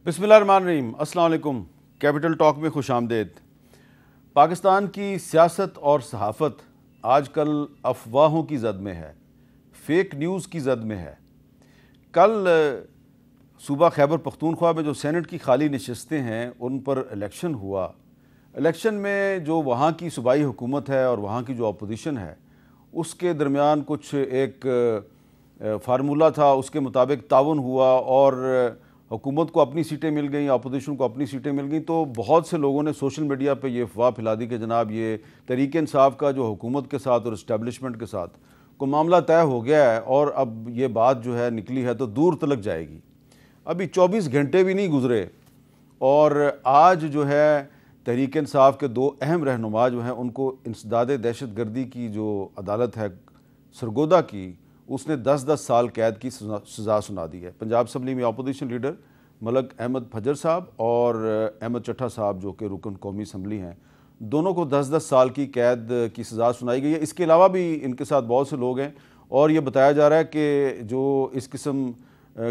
बिस्मिल्लाहिर्रहमानिर्रहीम, अस्सलाम वालेकुम। कैपिटल टॉक में खुश आमदेद। पाकिस्तान की सियासत और सहाफ़त आजकल अफवाहों की ज़द में है, फ़ेक न्यूज़ की ज़द में है। कल सूबा खैबर पख्तूनख्वा में जो सेनेट की खाली नशस्तें हैं उन पर इलेक्शन हुआ। इलेक्शन में जो वहाँ की सूबाई हुकूमत है और वहाँ की जो अपोजिशन है उसके दरमियान कुछ एक फार्मूला था, उसके मुताबिक ताउन हुआ और हुकूमत को अपनी सीटें मिल गई, अपोजिशन को अपनी सीटें मिल गई। तो बहुत से लोगों ने सोशल मीडिया पे ये अफवाह फैला दी कि जनाब ये तहरीक इंसाफ का जो हुकूमत के साथ और इस्टेब्लिशमेंट के साथ को मामला तय हो गया है और अब ये बात जो है निकली है तो दूर तलक जाएगी। अभी 24 घंटे भी नहीं गुजरे और आज जो है तहरीक इंसाफ के दो अहम रहनुमा जो हैं उनको इंसदाद दहशत गर्दी की जो अदालत है सरगोदा की, उसने 10-10 साल कैद की सज़ा सुना दी है। पंजाब असम्बली में अपोजिशन लीडर मलक अहमद फजर साहब और अहमद चट्ठा साहब जो कि रुकन कौमी असम्बली हैं, दोनों को 10-10 साल की कैद की सज़ा सुनाई गई है। इसके अलावा भी इनके साथ बहुत से लोग हैं और ये बताया जा रहा है कि जो इस किस्म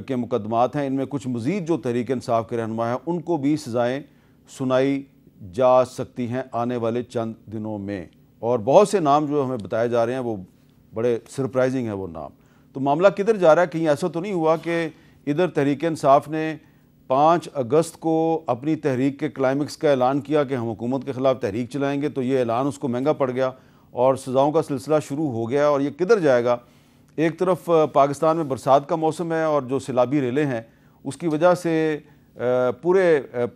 के मुकदमात हैं इनमें कुछ मज़ीद जो तहरीक इंसाफ के रहनुमा हैं उनको भी सज़ाएँ सुनाई जा सकती हैं आने वाले चंद दिनों में। और बहुत से नाम जो हमें बताए जा रहे हैं वो बड़े सरप्राइजिंग है वो नाम। तो मामला किधर जा रहा है? कहीं ऐसा तो नहीं हुआ कि इधर तहरीक इंसाफ ने 5 अगस्त को अपनी तहरीक के क्लाइमेक्स का ऐलान किया कि हम हुकूमत के ख़िलाफ़ तहरीक चलाएंगे, तो ये ऐलान उसको महंगा पड़ गया और सज़ाओं का सिलसिला शुरू हो गया। और ये किधर जाएगा? एक तरफ पाकिस्तान में बरसात का मौसम है और जो सैलाबी रेलें हैं उसकी वजह से पूरे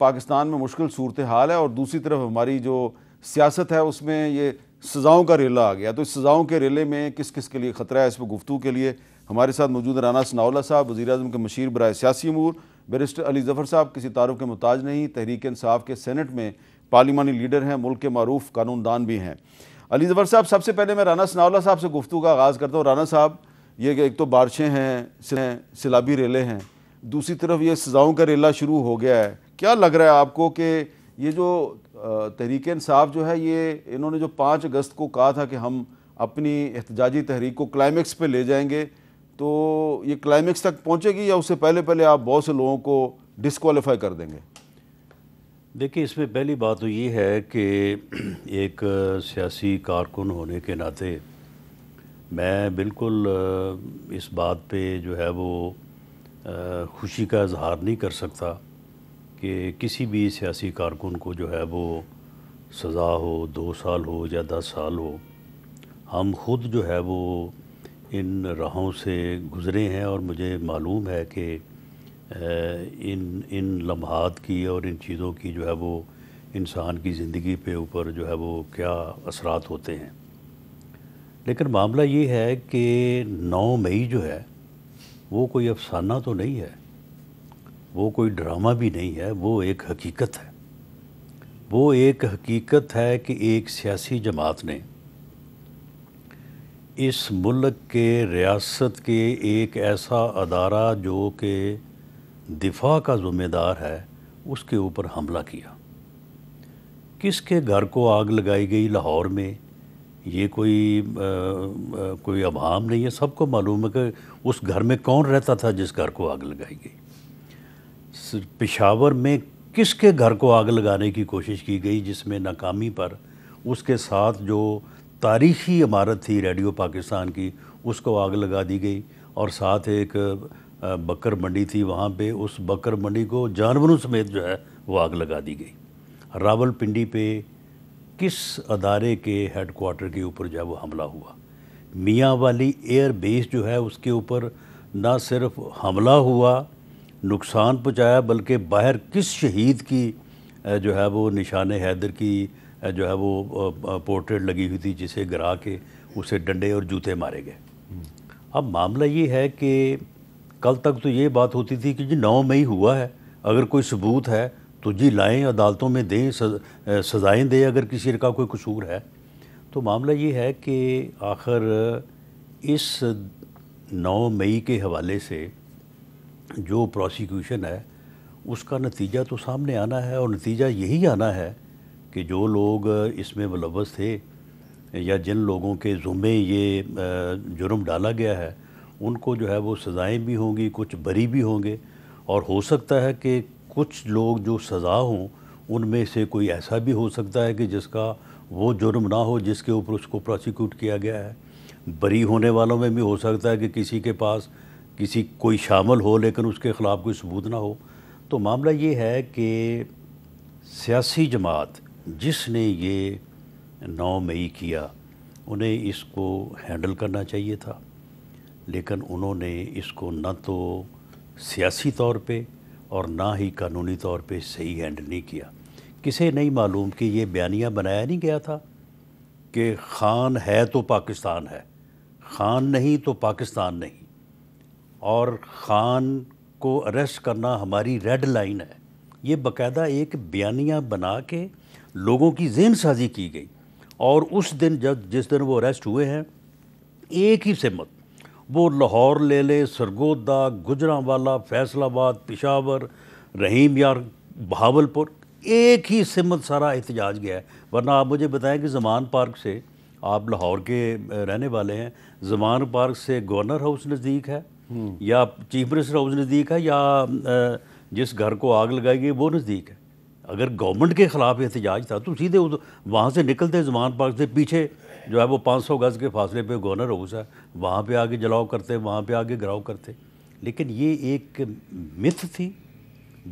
पाकिस्तान में मुश्किल सूरत हाल है और दूसरी तरफ हमारी जो सियासत है उसमें ये सज़ाओं का रेला आ गया। तो इस सज़ाओं के रेले में किस किस के लिए ख़तरा है, इस पर गुफ्तगू के लिए हमारे साथ मौजूद राना सनाउल्लाह साहब, वज़ीर-ए-आज़म के मशीर बराए सियासी अमूर, बैरिस्टर अली ज़फ़र साहब किसी तारुफ के मुताज नहीं, तहरीक इंसाफ के सेनेट में पार्लिमानी लीडर हैं, मुल्क के मारूफ कानूनदान भी हैं। अली ज़फ़र साहब, सबसे पहले मैं राना सनाउल्लाह साहब से गुफ्तगू का आगाज़ करता हूँ। राना साहब, ये एक तो बारिशें हैं, सैलाबी रेले हैं, दूसरी तरफ ये सज़ाओं का रेला शुरू हो गया है। क्या लग रहा है आपको कि ये जो तहरीक इंसाफ जो है ये इन्होंने जो 5 अगस्त को कहा था कि हम अपनी एहतजाजी तहरीक को क्लाइमेक्स पे ले जाएंगे, तो ये क्लाइमेक्स तक पहुंचेगी या उससे पहले पहले आप बहुत से लोगों को डिस्क्वालीफाई कर देंगे? देखिए, इसमें पहली बात तो ये है कि एक सियासी कारकुन होने के नाते मैं बिल्कुल इस बात पे जो है वो खुशी का इजहार नहीं कर सकता कि किसी भी सियासी कारकुन को जो है वो सज़ा हो, 2 साल हो या 10 साल हो। हम ख़ुद जो है वो इन राहों से गुज़रे हैं और मुझे मालूम है कि इन लम्हात की और इन चीज़ों की जो है वो इंसान की ज़िंदगी पे ऊपर जो है वो क्या असरात होते हैं। लेकिन मामला ये है कि 9 मई जो है वो कोई अफसाना तो नहीं है, वो कोई ड्रामा भी नहीं है, वो एक हकीकत है। वो एक हकीकत है कि एक सियासी जमात ने इस मुल्क के रियासत के एक ऐसा अदारा जो कि दिफा का ज़िम्मेदार है उसके ऊपर हमला किया। किसके घर को आग लगाई गई लाहौर में, ये कोई अभाम नहीं है, सबको मालूम है कि उस घर में कौन रहता था जिस घर को आग लगाई गई। पेशावर में किसके घर को आग लगाने की कोशिश की गई जिसमें नाकामी पर उसके साथ जो तारीख़ी इमारत थी रेडियो पाकिस्तान की उसको आग लगा दी गई और साथ एक बकर मंडी थी, वहाँ पे उस बकर मंडी को जानवरों समेत जो है वो आग लगा दी गई। रावलपिंडी पे किस अदारे के हेडक्वार्टर के ऊपर जो है वो हमला हुआ। मियाँ वाली एयर बेस जो है उसके ऊपर ना सिर्फ हमला हुआ, नुकसान पहुँचाया, बल्कि बाहर किस शहीद की जो है वो निशान हैदर की जो है वो पोर्ट्रेट लगी हुई थी जिसे गिरा के उसे डंडे और जूते मारे गए। अब मामला ये है कि कल तक तो ये बात होती थी कि जी 9 मई हुआ है, अगर कोई सबूत है तो जी लाएँ, अदालतों में दें, सज़ाएँ दें अगर किसी का कोई कसूर है। तो मामला ये है कि आखिर इस 9 मई के हवाले से जो प्रोसिक्यूशन है उसका नतीजा तो सामने आना है और नतीजा यही आना है कि जो लोग इसमें मुलव्वस थे या जिन लोगों के ज़ुम्मे ये जुर्म डाला गया है उनको जो है वो सज़ाएँ भी होंगी, कुछ बरी भी होंगे और हो सकता है कि कुछ लोग जो सज़ा हों उनमें से कोई ऐसा भी हो सकता है कि जिसका वो जुर्म ना हो जिसके ऊपर उसको प्रोसिक्यूट किया गया है। बरी होने वालों में भी हो सकता है कि किसी के पास कोई शामिल हो लेकिन उसके ख़िलाफ़ कोई सबूत ना हो। तो मामला ये है कि सियासी जमात जिसने ये 9 मई किया उन्हें इसको हैंडल करना चाहिए था, लेकिन उन्होंने इसको न तो सियासी तौर पे और ना ही कानूनी तौर पे सही हैंडल नहीं किया। किसे नहीं मालूम कि ये बयानिया बनाया नहीं गया था कि ख़ान है तो पाकिस्तान है, ख़ान नहीं तो पाकिस्तान नहीं, और ख़ान को अरेस्ट करना हमारी रेड लाइन है। ये बाकायदा एक बयानिया बना के लोगों की ज़हन साजी की गई। और उस दिन जिस दिन वो अरेस्ट हुए हैं, एक ही सिमत वो लाहौर ले ले, सरगोदा, गुजरांवाला, फैसलाबाद, पेशावर, रहीम यार, बहावलपुर, एक ही सिमत सारा एहतजाज गया है। वरना आप मुझे बताएं कि ज़मान पार्क से, आप लाहौर के रहने वाले हैं, ज़मान पार्क से गवर्नर हाउस नज़दीक है या चीफ मिनिस्टर हाउस नज़दीक है या जिस घर को आग लगाई गई वो नज़दीक है? अगर गवर्नमेंट के ख़िलाफ़ एहतजाज था तो सीधे वहाँ से निकलते ज़मान पार्क से पीछे जो है वो 500 गज़ के फासले पे गवर्नर हाउस है, वहाँ पे आगे जलाओ करते, वहाँ पे आगे गिराव करते। लेकिन ये एक मिथ थी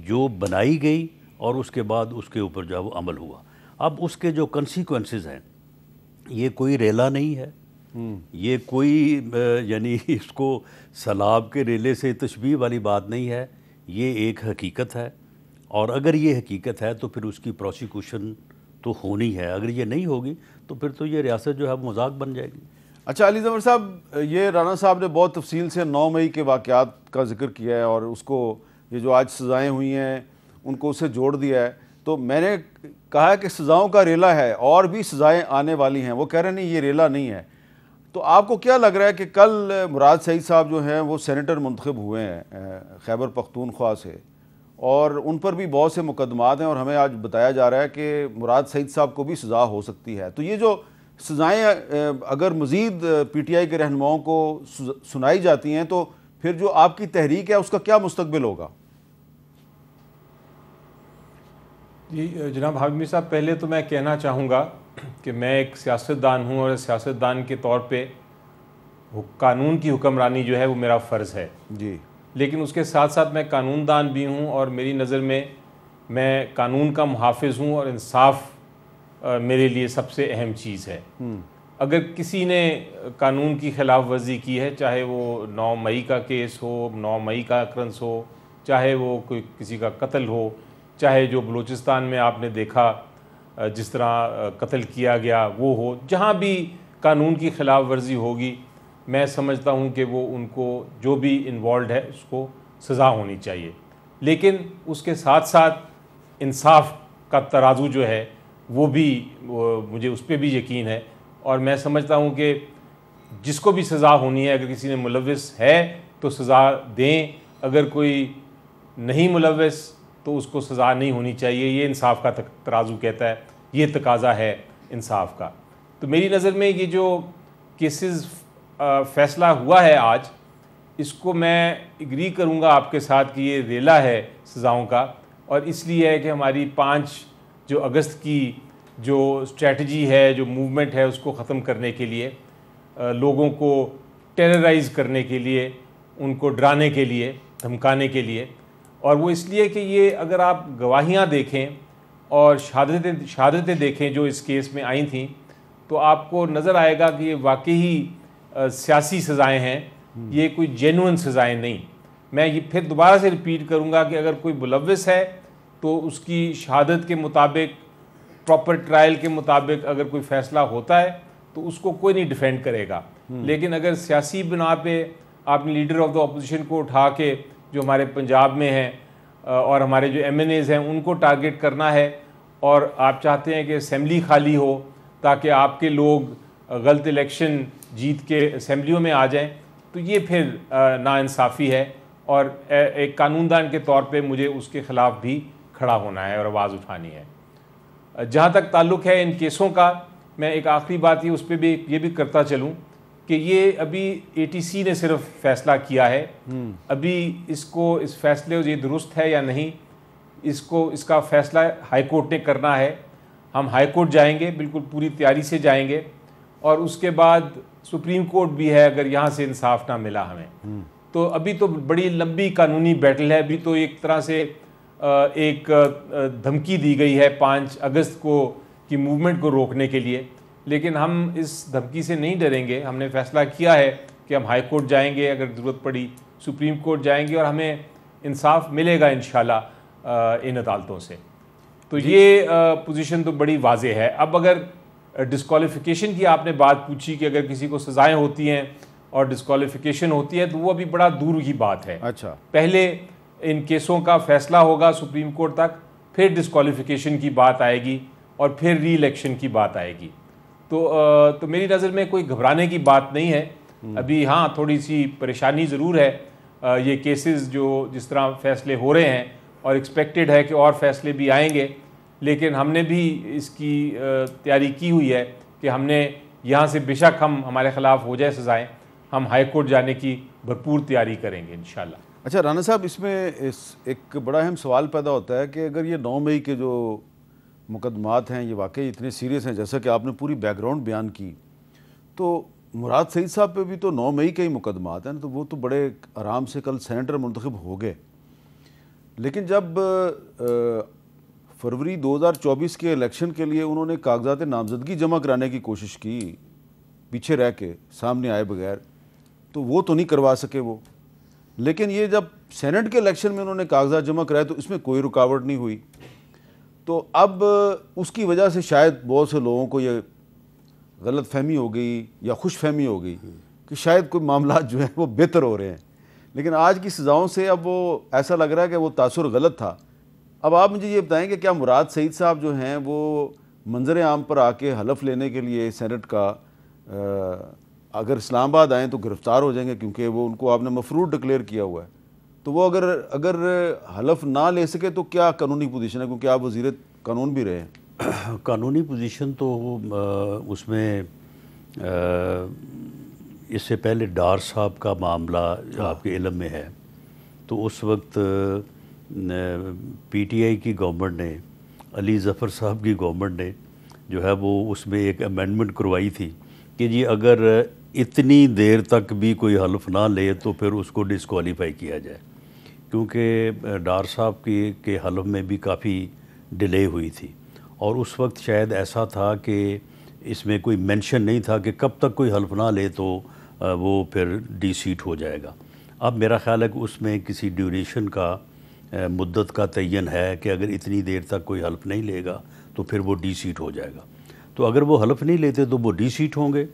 जो बनाई गई और उसके बाद उसके ऊपर जो है वो अमल हुआ। अब उसके जो कंसिक्वेंसेस हैं, ये कोई रेला नहीं है, ये कोई यानी इसको सैलाब के रेले से तशबीह वाली बात नहीं है, ये एक हकीकत है। और अगर ये हकीकत है तो फिर उसकी प्रोसिक्यूशन तो होनी है। अगर ये नहीं होगी तो फिर तो ये रियासत जो है मजाक बन जाएगी। अच्छा अली ज़फ़र साहब, ये राना साहब ने बहुत तफसील से 9 मई के वाक़यात का जिक्र किया है और उसको ये जो आज सज़ाएँ हुई हैं उनको उससे जोड़ दिया है। तो मैंने कहा है कि सज़ाओं का रेला है और भी सज़ाएँ आने वाली हैं। वो कह रहे नहीं ये रेला नहीं है। तो आपको क्या लग रहा है कि कल मुराद सईद साहब जो हैं वो सेनेटर मुंतखब हुए हैं खैबर पख्तूनख्वा से, और उन पर भी बहुत से मुकदमात हैं और हमें आज बताया जा रहा है कि मुराद सईद साहब को भी सज़ा हो सकती है। तो ये जो सज़ाएँ अगर मज़ीद PTI के रहनुमाओं को सुनाई जाती हैं तो फिर जो आपकी तहरीक है उसका क्या मुस्तकबिल होगा? जी जनाब हामिद साहब, पहले तो मैं कहना चाहूँगा कि मैं एक सियासतदान हूँ और सियासतदान के तौर पे कानून की हुक्मरानी जो है वो मेरा फ़र्ज़ है जी, लेकिन उसके साथ साथ मैं कानूनदान भी हूँ और मेरी नज़र में मैं कानून का मुहाफ़िज़ हूँ और इंसाफ मेरे लिए सबसे अहम चीज़ है। अगर किसी ने कानून की खिलाफ वर्जी की है, चाहे वो 9 मई का केस हो, 9 मई का अक्रंस हो, चाहे वो कोई किसी का कत्ल हो, चाहे जो बलूचिस्तान में आपने देखा जिस तरह कत्ल किया गया वो हो, जहाँ भी कानून की खिलाफ वर्जी होगी, मैं समझता हूँ कि वो उनको जो भी इन्वॉल्व है उसको सज़ा होनी चाहिए। लेकिन उसके साथ साथ इंसाफ का तराजू जो है वो भी मुझे उस पर भी यकीन है और मैं समझता हूँ कि जिसको भी सज़ा होनी है, अगर किसी ने मुलव्विस है तो सज़ा दें, अगर कोई नहीं मुलव्विस तो उसको सज़ा नहीं होनी चाहिए। ये इंसाफ का तराजू कहता है, ये तकाजा है इंसाफ का। तो मेरी नज़र में ये जो केसेस फ़ैसला हुआ है आज, इसको मैं एग्री करूँगा आपके साथ कि ये रेला है सज़ाओं का, और इसलिए है कि हमारी 5 जो अगस्त की जो स्ट्रेटजी है, जो मूवमेंट है, उसको ख़त्म करने के लिए, लोगों को टेरराइज़ करने के लिए, उनको डराने के लिए, धमकाने के लिए, और वो इसलिए कि ये अगर आप गवाहियाँ देखें और शहादतें देखें जो इस केस में आई थी, तो आपको नज़र आएगा कि ये वाकई ही सियासी सज़ाएँ हैं, ये कोई जेन्युइन सज़ाएँ नहीं। मैं ये फिर दोबारा से रिपीट करूँगा कि अगर कोई मुलव्विस है तो उसकी शहादत के मुताबिक, प्रॉपर ट्रायल के मुताबिक अगर कोई फ़ैसला होता है तो उसको कोई नहीं डिफेंड करेगा। लेकिन अगर सियासी बिना पे आपने लीडर ऑफ द अपोजिशन को उठा के, जो हमारे पंजाब में हैं और हमारे जो MNAs हैं, उनको टारगेट करना है और आप चाहते हैं कि असेंबली खाली हो ताकि आपके लोग गलत इलेक्शन जीत के असेंबलियों में आ जाएं, तो ये फिर नाइंसाफ़ी है और एक कानूनदान के तौर पे मुझे उसके ख़िलाफ़ भी खड़ा होना है और आवाज़ उठानी है। जहाँ तक ताल्लुक़ है इन केसों का, मैं एक आखिरी बात उस पर भी ये भी करता चलूँ कि ये अभी ATC ने सिर्फ फैसला किया है। अभी इसको, इस फैसले ये दुरुस्त है या नहीं, इसका फ़ैसला हाई कोर्ट ने करना है। हम हाई कोर्ट जाएंगे, बिल्कुल पूरी तैयारी से जाएंगे, और उसके बाद सुप्रीम कोर्ट भी है अगर यहाँ से इंसाफ ना मिला हमें। तो अभी तो बड़ी लंबी कानूनी बैटल है। अभी तो एक तरह से एक धमकी दी गई है 5 अगस्त को कि मूवमेंट को रोकने के लिए, लेकिन हम इस धमकी से नहीं डरेंगे। हमने फैसला किया है कि हम हाई कोर्ट जाएंगे, अगर ज़रूरत पड़ी सुप्रीम कोर्ट जाएंगे, और हमें इंसाफ मिलेगा इंशाल्लाह इन अदालतों से। तो ये पोजीशन तो बड़ी वाजे है। अब अगर डिस्क्वालिफिकेशन की आपने बात पूछी कि अगर किसी को सज़ाएं होती हैं और डिस्क्वालिफिकेशन होती है, तो वो अभी बड़ा दूर की बात है। अच्छा, पहले इन केसों का फैसला होगा सुप्रीम कोर्ट तक, फिर डिस्क्वालिफिकेशन की बात आएगी और फिर री इलेक्शन की बात आएगी। तो मेरी नज़र में कोई घबराने की बात नहीं है अभी। हाँ, थोड़ी सी परेशानी ज़रूर है। ये केसेस जो जिस तरह फैसले हो रहे हैं, और एक्सपेक्टेड है कि और फैसले भी आएंगे, लेकिन हमने भी इसकी तैयारी की हुई है कि हमने यहाँ से बेशक हमारे ख़िलाफ़ हो जाए सज़ाएँ, हम हाई कोर्ट जाने की भरपूर तैयारी करेंगे इंशाल्लाह। अच्छा राना साहब, इसमें एक बड़ा अहम सवाल पैदा होता है कि अगर ये 9 मई के जो मुकदमात हैं ये वाकई इतने सीरियस हैं, जैसा कि आपने पूरी बैकग्राउंड बयान की, तो मुराद सईद साहब पे भी तो 9 मई के ही मुकदमात हैं, तो वो तो बड़े आराम से कल सेनेटर मुंतखब हो गए। लेकिन जब फरवरी 2024 के इलेक्शन के लिए उन्होंने कागजात नामजदगी जमा कराने की कोशिश की, पीछे रह के, सामने आए बगैर, तो वो तो नहीं करवा सके वो। लेकिन ये जब सेनेट के इलेक्शन में उन्होंने कागजात जमा कराए तो इसमें कोई रुकावट नहीं हुई। तो अब उसकी वजह से शायद बहुत से लोगों को ये गलत फहमी हो गई या खुश फहमी हो गई कि शायद कोई मामला जो है वो बेहतर हो रहे हैं। लेकिन आज की सज़ाओं से अब वो ऐसा लग रहा है कि वो तासुर गलत था। अब आप मुझे ये बताएं कि क्या मुराद सईद साहब जो हैं वो मंजर आम पर आके हलफ लेने के लिए सेनेट का अगर इस्लामाबाद आएँ तो गिरफ़्तार हो जाएंगे, क्योंकि वो उनको आपने मफरूर डिक्लेयर किया हुआ है। तो वो अगर हलफ ना ले सके तो क्या कानूनी पोजीशन है, क्योंकि आप वज़ीर कानून भी रहे हैं? कानूनी पोजीशन तो उसमें इससे पहले डार साहब का मामला आपके इल्म में है, तो उस वक्त पीटीआई की गवर्नमेंट ने, अली ज़फ़र साहब की गवर्नमेंट ने जो है वो उसमें एक अमेंडमेंट करवाई थी कि जी अगर इतनी देर तक भी कोई हल्फ ना ले तो फिर उसको डिस्क्वालीफाई किया जाए, क्योंकि डार साहब के हल्फ में भी काफ़ी डिले हुई थी। और उस वक्त शायद ऐसा था कि इसमें कोई मेंशन नहीं था कि कब तक कोई हल्फ ना ले तो वो फिर डी सीट हो जाएगा। अब मेरा ख़्याल है कि उसमें किसी ड्यूरेशन का मुद्दत का तयन है कि अगर इतनी देर तक कोई हल्फ नहीं लेगा तो फिर वो डी सीट हो जाएगा। तो अगर वो हल्फ नहीं लेते तो वो डी सीट होंगे,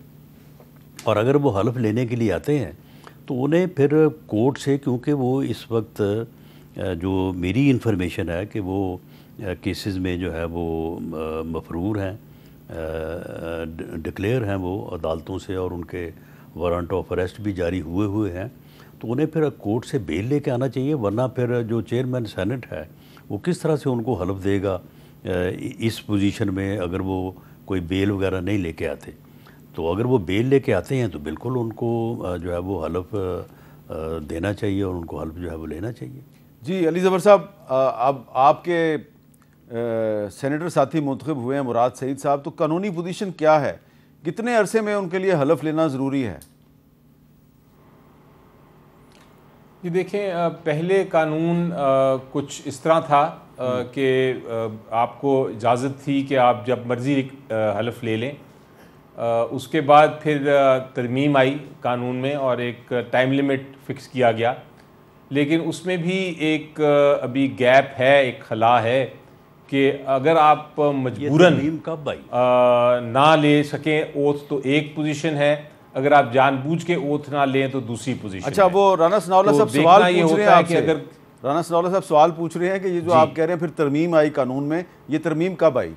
और अगर वो हल्फ लेने के लिए आते हैं तो उन्हें फिर कोर्ट से, क्योंकि वो इस वक्त जो मेरी इन्फॉर्मेशन है कि वो केसेस में जो है वो मफरूर हैं, डिक्लेयर हैं वो अदालतों से, और उनके वारंट ऑफ अरेस्ट भी जारी हुए हैं, तो उन्हें फिर कोर्ट से बेल लेके आना चाहिए। वरना फिर जो चेयरमैन सेनेट है वो किस तरह से उनको हल्फ देगा इस पोजीशन में, अगर वो कोई बेल वगैरह नहीं लेके आते। तो अगर वो बेल लेके आते हैं तो बिल्कुल उनको जो है वो हल्फ देना चाहिए और उनको हल्फ जो है वो लेना चाहिए। जी अली ज़फ़र साहब, अब आपके सेनेटर साथी मुंतखब हुए हैं मुराद सईद साहब, तो कानूनी पोजीशन क्या है, कितने अरसे में उनके लिए हल्फ लेना ज़रूरी है? ये देखें, पहले कानून कुछ इस तरह था कि आपको इजाज़त थी कि आप जब मर्ज़ी हल्फ ले लें। उसके बाद फिर तरमीम आई कानून में और एक टाइम लिमिट फ़िक्स किया गया, लेकिन उसमें भी एक अभी गैप है, एक खला है कि अगर आप मजबूरन कब आई ना ले सकें ओथ तो एक पोजीशन है, अगर आप जानबूझ के ओथ ना लें तो दूसरी पोजीशन। अच्छा, वो राना सनाउल्लाह साहब सवाल पूछ रहे हैं आपसे, अगर राना सनाउल्लाह साहब सवाल पूछ रहे हैं कि ये जो आप कह रहे हैं फिर तरमीम आई कानून में, ये तरमीम कब आई?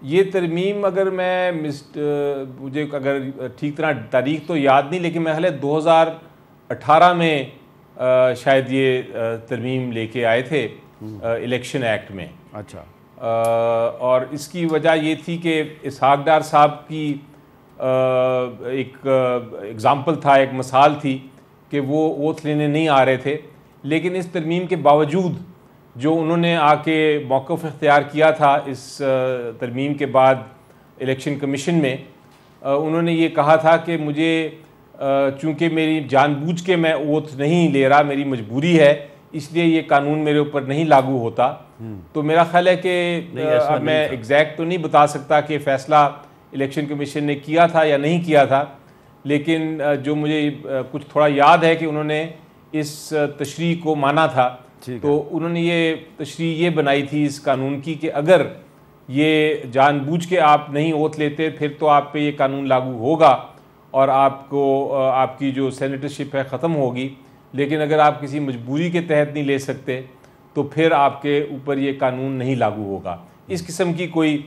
ये तरमीम अगर मुझे अगर ठीक तरह तारीख तो याद नहीं, लेकिन मैं हाले 2018 में शायद ये तरमीम लेके आए थे इलेक्शन एक्ट में। अच्छा। और इसकी वजह ये थी कि इसहाक डार साहब की एक एग्ज़ाम्पल था, एक मिसाल थी कि वो ओथ लेने नहीं आ रहे थे, लेकिन इस तरमीम के बावजूद जो उन्होंने आके मौक़िफ़ इख्तियार किया था इस तरमीम के बाद इलेक्शन कमीशन में, उन्होंने ये कहा था कि मुझे चूँकि मेरी जानबूझ के मैं ओथ नहीं ले रहा, मेरी मजबूरी है, इसलिए ये कानून मेरे ऊपर नहीं लागू होता। तो मेरा ख्याल है कि अब मैं एग्जैक्ट तो नहीं बता सकता कि फ़ैसला इलेक्शन कमीशन ने किया था या नहीं किया था, लेकिन जो मुझे कुछ थोड़ा याद है कि उन्होंने इस तशरीह को माना था। तो उन्होंने ये तशरीह ये बनाई थी इस कानून की कि अगर ये जानबूझ के आप नहीं ओथ लेते फिर तो आप पे ये कानून लागू होगा और आपको आपकी जो सेनेटरशिप है ख़त्म होगी, लेकिन अगर आप किसी मजबूरी के तहत नहीं ले सकते तो फिर आपके ऊपर ये कानून नहीं लागू होगा। इस किस्म की कोई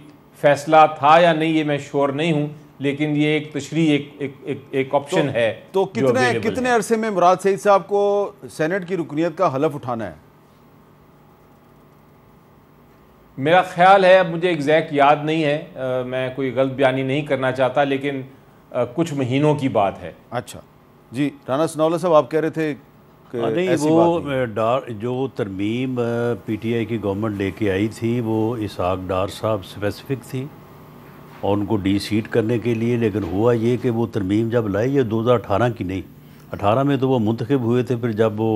फ़ैसला था या नहीं ये मैं श्योर नहीं हूँ, लेकिन ये एक तशरीह एक ऑप्शन है। तो कितने अरसे में मुराद सईद साहब को सेनेट की रुकनीत का हलफ उठाना है? मेरा ख्याल है, अब मुझे एग्जैक्ट याद नहीं है, मैं कोई गलत बयानी नहीं करना चाहता, लेकिन कुछ महीनों की बात है। अच्छा जी, राना सनाउल्लाह साहब आप कह रहे थे नहीं, वो जो तरमीम पीटीआई की गवर्नमेंट लेके आई थी वो इसहाक डार साहब स्पेसिफिक थी और उनको डी सीट करने के लिए, लेकिन हुआ ये कि वो तरमीम जब लाई, ये 2018 की नहीं, 18 में तो वो मुंतखब हुए थे, फिर जब वो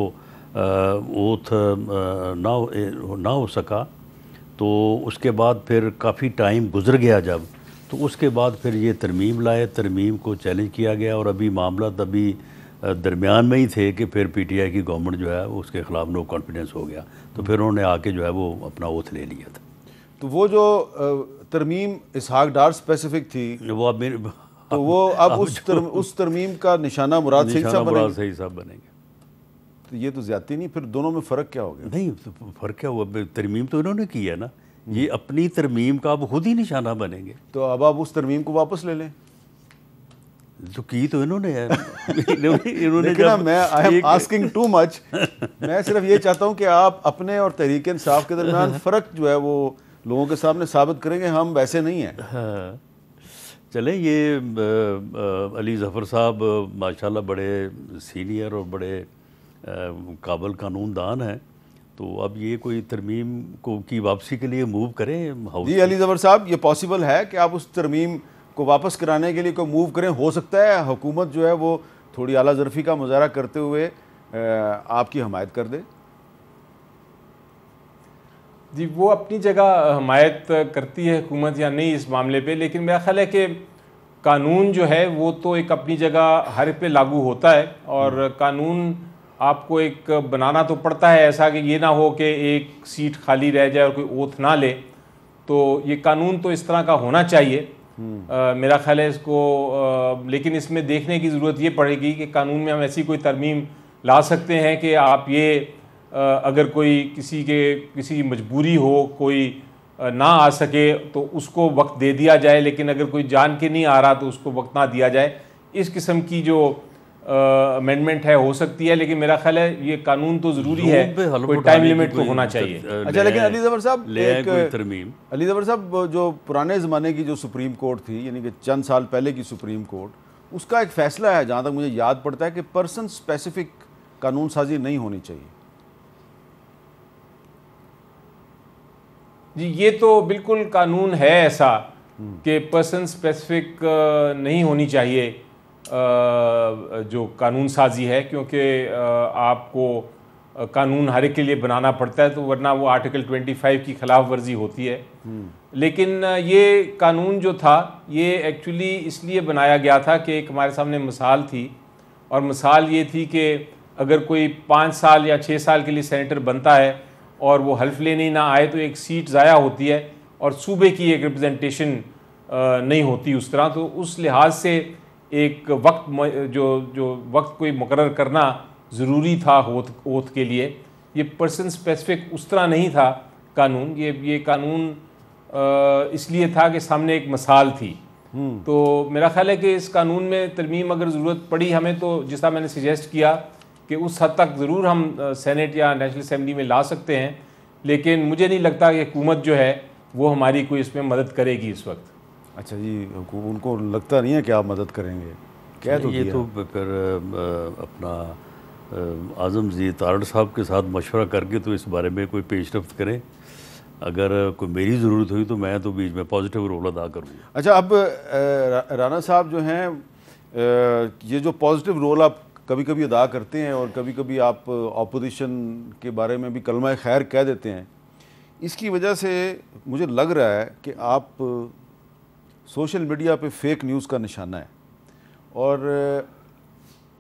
ओथ ना हो सका तो उसके बाद फिर काफ़ी टाइम गुजर गया जब, तो उसके बाद फिर ये तरमीम लाए, तरमीम को चैलेंज किया गया और अभी मामला तभी दरमियान में ही थे कि फिर पीटीआई की गवर्नमेंट जो है उसके ख़िलाफ़ नो कॉन्फिडेंस हो गया, तो फिर उन्होंने आके जो है वो अपना ओथ ले लिया था। तो वो जो तरमीम इसहाक डार स्पेसिफिक थी वो अब तो वो अब उस तरमीम का निशाना मुराद सईद साहब बनेंगे। तो ये तो ज़्यादती नहीं, फिर दोनों में फ़र्क क्या हो गया? नहीं, तो फ़र्क क्या हुआ, तरमीम तो इन्होंने की है ना, ये अपनी तरमीम का अब खुद ही निशाना बनेंगे। तो अब आप उस तरमीम को वापस ले लें, तो की तो इन्होंने है। इन्होंने जब मैं I am asking too much, मैं सिर्फ ये चाहता हूँ कि आप अपने और तहरीक इंसाफ के दरमियान फ़र्क जो है वो लोगों के सामने साबित करेंगे, हम वैसे नहीं हैं। हाँ, चलें, ये अली ज़फ़र साहब माशाल्लाह बड़े सीनियर और बड़े काबिल कानूनदान हैं, तो अब ये कोई तरमीम को की वापसी के लिए मूव करें हाउस? जी अली ज़फ़र साहब, ये पॉसिबल है कि आप उस तरमीम को वापस कराने के लिए कोई मूव करें? हो सकता है हुकूमत जो है वो थोड़ी आला ज़रफ़ी का मुज़ाहरा करते हुए आपकी हमायत कर दे। जी, वो अपनी जगह हमायत करती है हुकूमत या नहीं इस मामले पे, लेकिन मेरा ख्याल है कि कानून जो है वो तो एक अपनी जगह हर पे लागू होता है और कानून आपको एक बनाना तो पड़ता है ऐसा कि ये ना हो कि एक सीट खाली रह जाए और कोई ओथ ना ले, तो ये कानून तो इस तरह का होना चाहिए। मेरा ख्याल है इसको लेकिन इसमें देखने की ज़रूरत ये पड़ेगी कि कानून में हम ऐसी कोई तरमीम ला सकते हैं कि आप ये अगर कोई किसी की मजबूरी हो, कोई ना आ सके तो उसको वक्त दे दिया जाए, लेकिन अगर कोई जान के नहीं आ रहा तो उसको वक्त ना दिया जाए। इस किस्म की जो अमेंडमेंट है हो सकती है, लेकिन मेरा ख्याल है ये कानून तो ज़रूरी है, कोई टाइम लिमिट तो होना चाहिए। अच्छा, लेकिन अली ज़फ़र साहब, अली ज़फ़र साहब, जो पुराने ज़माने की जो सुप्रीम कोर्ट थी, यानी कि चंद साल पहले की सुप्रीम कोर्ट, उसका एक फ़ैसला है जहाँ तक मुझे याद पड़ता है कि पर्सन स्पेसिफिक कानून साजी नहीं होनी चाहिए। जी, ये तो बिल्कुल कानून है ऐसा कि पर्सन स्पेसिफिक नहीं होनी चाहिए जो कानून साजी है, क्योंकि आपको कानून हर एक के लिए बनाना पड़ता है, तो वरना वो आर्टिकल 25 की खिलाफ वर्जी होती है। लेकिन ये कानून जो था ये एक्चुअली इसलिए बनाया गया था कि एक हमारे सामने मिसाल थी, और मिसाल ये थी कि अगर कोई 5 साल या 6 साल के लिए सेनेटर बनता है और वो हल्फ लेने ना आए तो एक सीट ज़ाया होती है और सूबे की एक रिप्रेजेंटेशन नहीं होती उस तरह। तो उस लिहाज से एक वक्त जो वक्त कोई मुकर्रर करना ज़रूरी था ओथ के लिए। ये पर्सन स्पेसिफिक उस तरह नहीं था कानून, ये कानून इसलिए था कि सामने एक मिसाल थी। तो मेरा ख्याल है कि इस कानून में तरमीम अगर ज़रूरत पड़ी हमें, तो जिस तरह मैंने सजेस्ट किया कि उस हद तक ज़रूर हम सेनेट या नेशनल असेंबली में ला सकते हैं, लेकिन मुझे नहीं लगता कि हुकूमत जो है वो हमारी कोई इसमें मदद करेगी इस वक्त। अच्छा जी, उनको लगता नहीं है कि आप मदद करेंगे? क्या तो ये तो फिर अपना आज़म जी तारड़ साहब के साथ मशवरा करके तो इस बारे में कोई पेशरफ्त करें। अगर कोई मेरी ज़रूरत हुई तो मैं तो बीच में पॉजिटिव रोल अदा करूँगा। अच्छा, अब राना साहब जो हैं, ये जो पॉजिटिव रोल आप कभी कभी अदा करते हैं और कभी कभी आप ऑपोजिशन के बारे में भी कलमा खैर कह देते हैं, इसकी वजह से मुझे लग रहा है कि आप सोशल मीडिया पे फेक न्यूज़ का निशाना है। और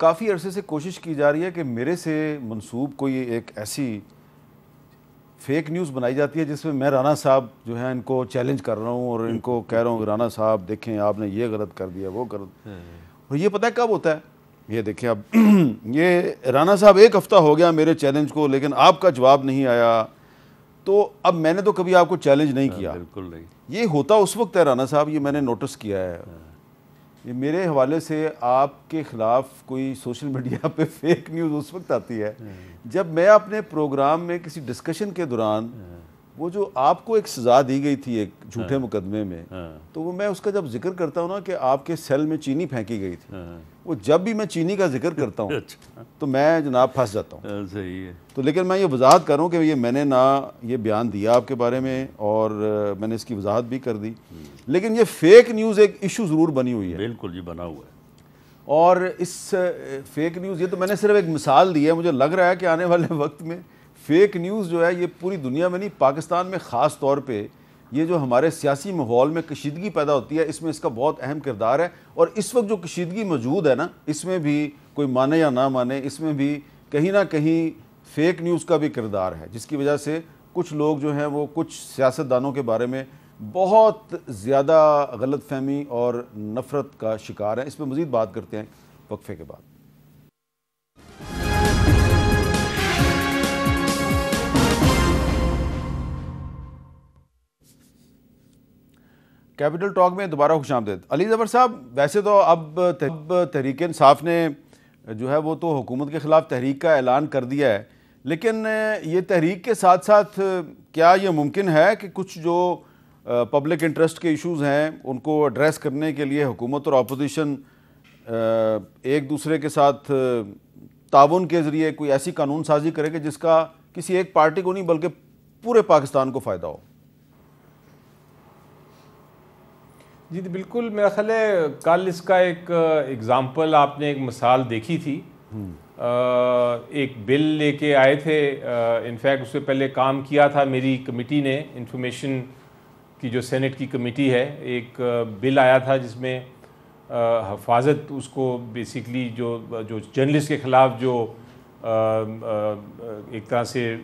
काफ़ी अरसे से कोशिश की जा रही है कि मेरे से मंसूब कोई एक ऐसी फेक न्यूज़ बनाई जाती है जिसमें मैं राना साहब जो है इनको चैलेंज कर रहा हूँ और इनको कह रहा हूँ राना साहब देखें आपने ये गलत कर दिया, वो गलत। और ये पता है कब होता है? ये देखें अब ये राना साहब एक हफ़्ता हो गया मेरे चैलेंज को, लेकिन आपका जवाब नहीं आया, तो अब मैंने तो कभी आपको चैलेंज नहीं किया। बिल्कुल नहीं। ये होता उस वक्त है राना साहब, ये मैंने नोटिस किया है। ये मेरे हवाले से आपके ख़िलाफ़ कोई सोशल मीडिया पे फेक न्यूज़ उस वक्त आती है जब मैं अपने प्रोग्राम में किसी डिस्कशन के दौरान वो जो आपको एक सज़ा दी गई थी एक झूठे मुकदमे में, तो वो मैं उसका जब जिक्र करता हूँ ना कि आपके सेल में चीनी फेंकी गई थी, वो जब भी मैं चीनी का जिक्र करता हूँ तो मैं जनाब फंस जाता हूँ। सही है। तो लेकिन मैं ये वजाहत कर रहा हूँ कि ये मैंने ना ये बयान दिया आपके बारे में और मैंने इसकी वजाहत भी कर दी, लेकिन ये फेक न्यूज़ एक इशू ज़रूर बनी हुई है। बिल्कुल जी, बना हुआ है। और इस फेक न्यूज़, ये तो मैंने सिर्फ एक मिसाल दी है, मुझे लग रहा है कि आने वाले वक्त में फेक न्यूज़ जो है ये पूरी दुनिया में नहीं, पाकिस्तान में ख़ास तौर पे ये जो हमारे सियासी माहौल में कशीदगी पैदा होती है, इसमें इसका बहुत अहम किरदार है। और इस वक्त जो कशीदगी मौजूद है ना, इसमें भी कोई माने या ना माने, इसमें भी कहीं ना कहीं फेक न्यूज़ का भी किरदार है, जिसकी वजह से कुछ लोग जो हैं वो कुछ सियासतदानों के बारे में बहुत ज़्यादा गलतफहमी और नफ़रत का शिकार है। इस पर मज़ीद बात करते हैं वक्फे के बाद। कैपिटल टॉक में दोबारा खुशामदीद। अली ज़फ़र साहब, वैसे तो अब तहरीक इंसाफ ने जो है वो तो हुकूमत के ख़िलाफ़ तहरीक का ऐलान कर दिया है, लेकिन ये तहरीक के साथ साथ क्या ये मुमकिन है कि कुछ जो पब्लिक इंटरेस्ट के इश्यूज़ हैं उनको एड्रेस करने के लिए हुकूमत और अपोजिशन एक दूसरे के साथ ताउन के ज़रिए कोई ऐसी कानून साजी करे कि जिसका किसी एक पार्टी को नहीं बल्कि पूरे पाकिस्तान को फ़ायदा हो? जी तो बिल्कुल, मेरा ख्याल है कल इसका एक एग्ज़ाम्पल आपने एक मिसाल देखी थी। एक बिल लेके आए थे, इनफैक्ट उससे पहले काम किया था मेरी कमेटी ने, इंफॉर्मेशन की जो सेनेट की कमेटी है, एक बिल आया था जिसमें हफाजत, उसको बेसिकली जो जर्नलिस्ट के ख़िलाफ़ जो एक तरह से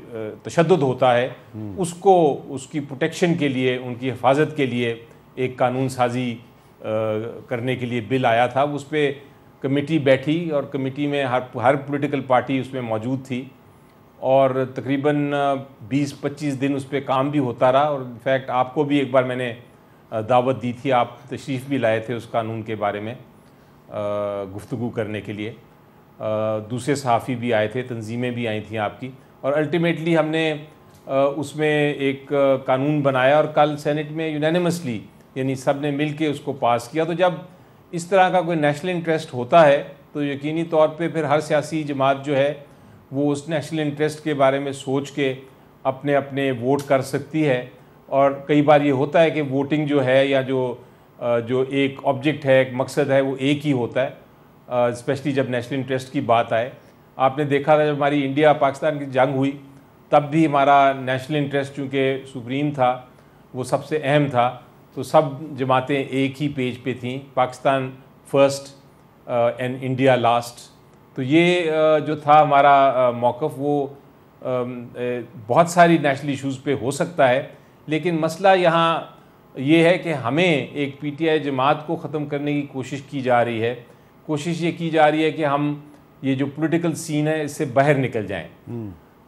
तशद्दुद होता है उसको, उसकी प्रोटेक्शन के लिए, उनकी हिफाजत के लिए एक कानून साजी करने के लिए बिल आया था। उस पर कमेटी बैठी और कमेटी में हर पॉलिटिकल पार्टी उसमें मौजूद थी और तकरीबन 20-25 दिन उस पर काम भी होता रहा। और इनफैक्ट आपको भी एक बार मैंने दावत दी थी, आप तशरीफ़ भी लाए थे उस कानून के बारे में गुफ्तगू करने के लिए। दूसरे सहाफ़ी भी आए थे, तंजीमें भी आई थी आपकी, और अल्टीमेटली हमने उसमें एक कानून बनाया और कल सेनेट में यूनानिमसली, यानी सब ने मिल के उसको पास किया। तो जब इस तरह का कोई नेशनल इंटरेस्ट होता है तो यकीनी तौर पे फिर हर सियासी जमात जो है वो उस नेशनल इंटरेस्ट के बारे में सोच के अपने अपने वोट कर सकती है। और कई बार ये होता है कि वोटिंग जो है या जो एक ऑब्जेक्ट है, एक मकसद है, वो एक ही होता है, स्पेशली जब नेशनल इंटरेस्ट की बात आए। आपने देखा था जब हमारी इंडिया पाकिस्तान की जंग हुई तब भी हमारा नेशनल इंटरेस्ट चूँकि सुप्रीम था, वो सबसे अहम था, तो सब जमातें एक ही पेज पे थीं, Pakistan first and India last. तो ये जो था हमारा मौक़िफ़, वो बहुत सारी नेशनल इश्यूज़ पे हो सकता है, लेकिन मसला यहाँ ये है कि हमें एक पीटीआई जमात को ख़त्म करने की कोशिश की जा रही है। कोशिश ये की जा रही है कि हम ये जो पॉलिटिकल सीन है इससे बाहर निकल जाएं।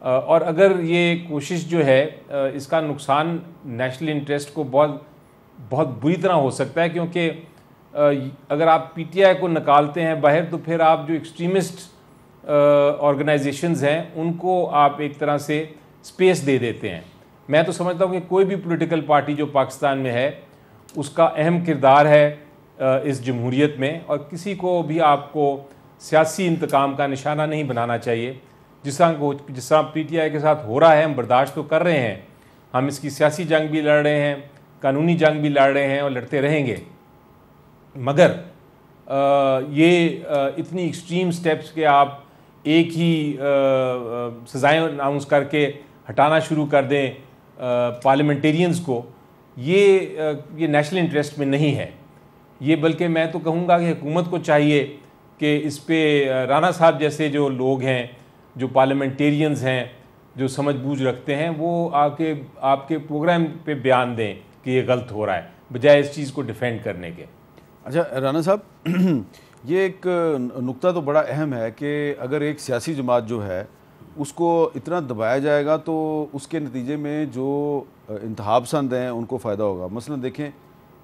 और अगर ये कोशिश जो है, इसका नुकसान नेशनल इंटरेस्ट को बहुत बुरी तरह हो सकता है, क्योंकि अगर आप पीटीआई को निकालते हैं बाहर तो फिर आप जो एक्सट्रीमिस्ट ऑर्गेनाइजेशंस हैं उनको आप एक तरह से स्पेस दे देते हैं। मैं तो समझता हूँ कि कोई भी पॉलिटिकल पार्टी जो पाकिस्तान में है उसका अहम किरदार है इस जमहूरियत में, और किसी को भी आपको सियासी इंतकाम का निशाना नहीं बनाना चाहिए। जिस तरह PTI के साथ हो रहा है हम बर्दाश्त तो कर रहे हैं, हम इसकी सियासी जंग भी लड़ रहे हैं, कानूनी जंग भी लड़ रहे हैं और लड़ते रहेंगे, मगर ये इतनी एक्सट्रीम स्टेप्स के आप एक ही सज़ाएँ अनाउंस करके हटाना शुरू कर दें पार्लियामेंटेरियंस को, ये नेशनल इंटरेस्ट में नहीं है। ये बल्कि मैं तो कहूँगा कि हुकूमत को चाहिए कि इस पे राना साहब जैसे जो लोग हैं, जो पार्लियामेंटेरियंस हैं, जो समझ बूझ रखते हैं, वो आके आपके प्रोग्राम पे बयान दें कि ये गलत हो रहा है, बजाय इस चीज़ को डिफेंड करने के। अच्छा राना साहब, ये एक नुक्ता तो बड़ा अहम है कि अगर एक सियासी जमात जो है उसको इतना दबाया जाएगा तो उसके नतीजे में जो इंतहा पसंद हैं उनको फ़ायदा होगा। मसलन देखें,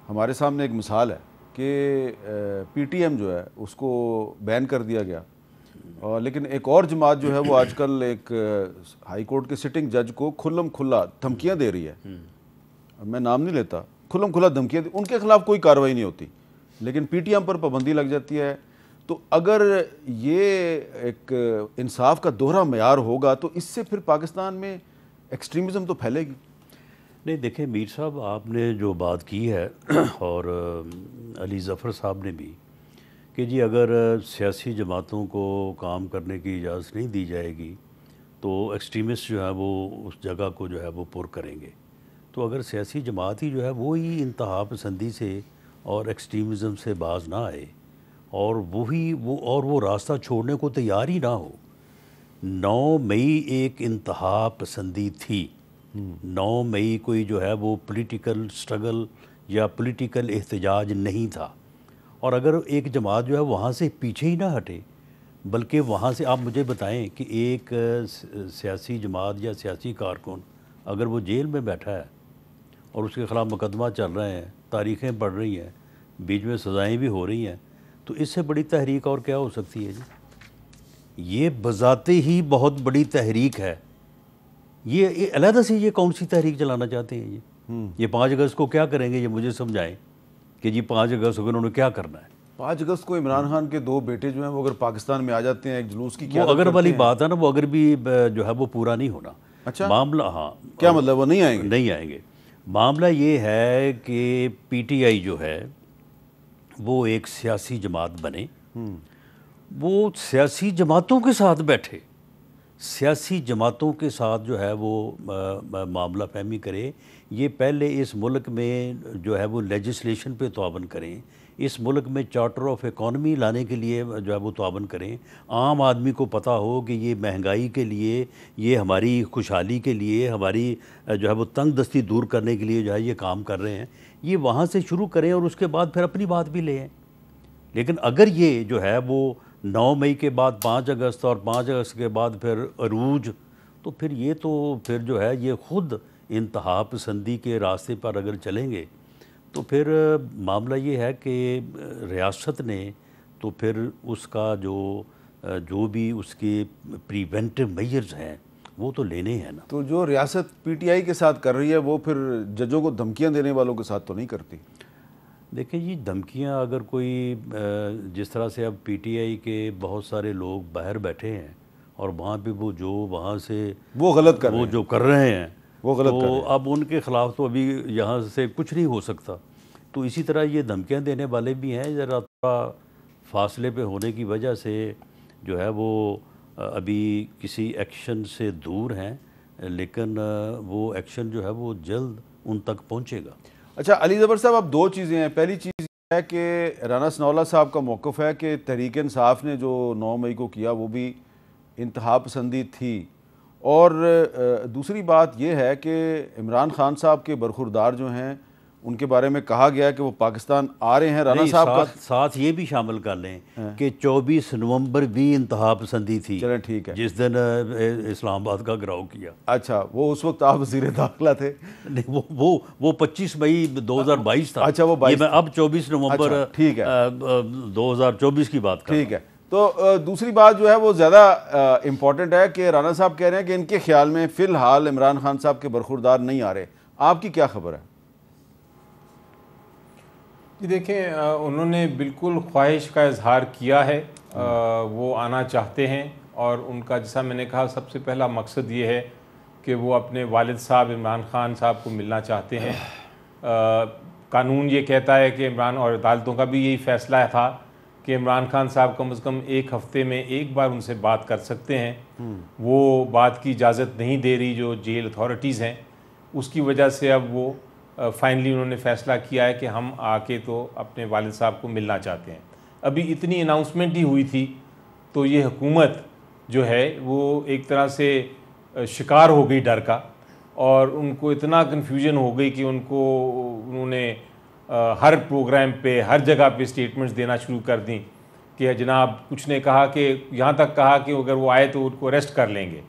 हमारे सामने एक मिसाल है कि PTM जो है उसको बैन कर दिया गया, और लेकिन एक और जमात जो है वो आजकल एक हाई कोर्ट के सिटिंग जज को खुल्लम खुल्ला धमकियाँ दे रही है। मैं नाम नहीं लेता, खुल्लम खुल्ला धमकियाँ, उनके खिलाफ कोई कार्रवाई नहीं होती, लेकिन PTM पर पाबंदी लग जाती है। तो अगर ये एक इंसाफ का दोहरा मयार होगा तो इससे फिर पाकिस्तान में एक्सट्रीमिज़म तो फैलेगी। नहीं, देखें मीर साहब, आपने जो बात की है और अली ज़फ़र साहब ने भी, कि जी अगर सियासी जमातों को काम करने की इजाज़त नहीं दी जाएगी तो एक्सट्रीमिस्ट जो है वो उस जगह को जो है वो पुर करेंगे। तो अगर सियासी जमात ही जो है वो ही इंतहा पसंदी से और एक्सट्रीमिज़म से बाज ना आए और वो रास्ता छोड़ने को तैयार ही ना हो। 9 मई एक इंतहा पसंदी थी। 9 मई कोई जो है वो पॉलिटिकल स्ट्रगल या पॉलिटिकल एहतजाज नहीं था। और अगर एक जमात जो है वहाँ से पीछे ही ना हटे, बल्कि वहाँ से, आप मुझे बताएं कि एक सियासी जमात या सियासी कारकुन अगर वो जेल में बैठा है और उसके ख़िलाफ़ मुकदमा चल रहे हैं, तारीख़ें बढ़ रही हैं, बीच में सज़ाएँ भी हो रही हैं, तो इससे बड़ी तहरीक और क्या हो सकती है जी। ये बज़ाते ही बहुत बड़ी तहरीक है। ये अलहदा से ये कौन सी तहरीक चलाना चाहते हैं ये 5 अगस्त को क्या करेंगे, ये मुझे समझाएं कि जी 5 अगस्त को उन्होंने क्या करना है। 5 अगस्त को इमरान खान के 2 बेटे जो हैं वो अगर पाकिस्तान में आ जाते हैं, एक जुलूस की क्या वो अगर वाली बात है ना, वो अगर भी जो है वो पूरा नहीं होना। अच्छा, मामला, हाँ, क्या मतलब वो नहीं आएंगे? नहीं आएंगे। मामला ये है कि PTI जो है वो एक सियासी जमात बने, वो सियासी जमातों के साथ बैठे, सियासी जमातों के साथ जो है वो मामला फहमी करे। ये पहले इस मुल्क में जो है वो लेजिस्लेशन पे तावन करें, इस मुल्क में चार्टर ऑफ इकॉनमी लाने के लिए जो है वो तावन करें। आम आदमी को पता हो कि ये महंगाई के लिए, ये हमारी खुशहाली के लिए, हमारी जो है वो तंग दस्ती दूर करने के लिए जो है ये काम कर रहे हैं। ये वहाँ से शुरू करें और उसके बाद फिर अपनी बात भी लें। लेकिन अगर ये जो है वो 9 मई के बाद 5 अगस्त और 5 अगस्त के बाद फिर अरूज, तो फिर ये तो फिर जो है ये ख़ुद इंतहा पसंदी के रास्ते पर अगर चलेंगे तो फिर मामला ये है कि रियासत ने तो फिर उसका जो भी उसके प्रिवेंटिव मेजर्स हैं वो तो लेने हैं ना। तो जो रियासत PTI के साथ कर रही है वो फिर जजों को धमकियां देने वालों के साथ तो नहीं करती। देखिए जी, धमकियां अगर कोई जिस तरह से अब PTI के बहुत सारे लोग बाहर बैठे हैं और वहाँ पे वो जो वहाँ से वो गलत कर रहे हैं, जो कर रहे हैं वो गलत तो कर रहे हैं। अब उनके ख़िलाफ़ तो अभी यहाँ से कुछ नहीं हो सकता। तो इसी तरह ये धमकियाँ देने वाले भी हैं, ज़रा थोड़ा फासले पे होने की वजह से जो है वो अभी किसी एक्शन से दूर हैं, लेकिन वो एक्शन जो है वो जल्द उन तक पहुँचेगा। अच्छा अली ज़फ़र साहब, अब 2 चीज़ें हैं। पहली चीज़ है कि राना सनाउल्लाह साहब का मौक़िफ़ है कि तहरीक इंसाफ ने जो 9 मई को किया वो भी इंतहा पसंदी थी, और दूसरी बात यह है कि इमरान खान साहब के बरखुरदार जो हैं उनके बारे में कहा गया है कि वो पाकिस्तान आ रहे हैं। राना साहब का साथ ये भी शामिल कर लें कि 24 नवंबर भी इंतहा पसंदी थी। चलें ठीक है, जिस दिन इस्लामाबाद का घिराव किया। अच्छा, वो उस वक्त आप वज़ीर दाखिला थे? नहीं, वो 25 मई 2022 था। अच्छा, वो 22 मैं अब 24 नवंबर अच्छा, ठीक है, 2024 की बात कर। ठीक है। तो दूसरी बात जो है वो ज़्यादा इम्पॉर्टेंट है कि राना साहब कह रहे हैं कि इनके ख्याल में फ़िलहाल इमरान खान साहब के बरखुरदार नहीं आ रहे। आपकी क्या खबर है? जी देखें, उन्होंने बिल्कुल ख्वाहिश का इजहार किया है, वो आना चाहते हैं और उनका, जैसा मैंने कहा, सबसे पहला मकसद ये है कि वो अपने वालिद साहब इमरान खान साहब को मिलना चाहते हैं। कानून ये कहता है कि इमरान, और अदालतों का भी यही फ़ैसला था कि इमरान खान साहब कम से कम एक हफ़्ते में एक बार उनसे बात कर सकते हैं। वो बात की इजाज़त नहीं दे रही जो जेल अथॉरिटीज़ हैं, उसकी वजह से अब वो फाइनली उन्होंने फ़ैसला किया है कि हम आके तो अपने वालिद साहब को मिलना चाहते हैं। अभी इतनी अनाउंसमेंट ही हुई थी तो ये हुकूमत जो है वो एक तरह से शिकार हो गई डर का, और उनको इतना कन्फ्यूजन हो गई कि उन्होंने हर प्रोग्राम पे, हर जगह पे स्टेटमेंट्स देना शुरू कर दी कि जनाब, कुछ ने कहा कि यहाँ तक कहा कि अगर वो आए तो उनको अरेस्ट कर लेंगे।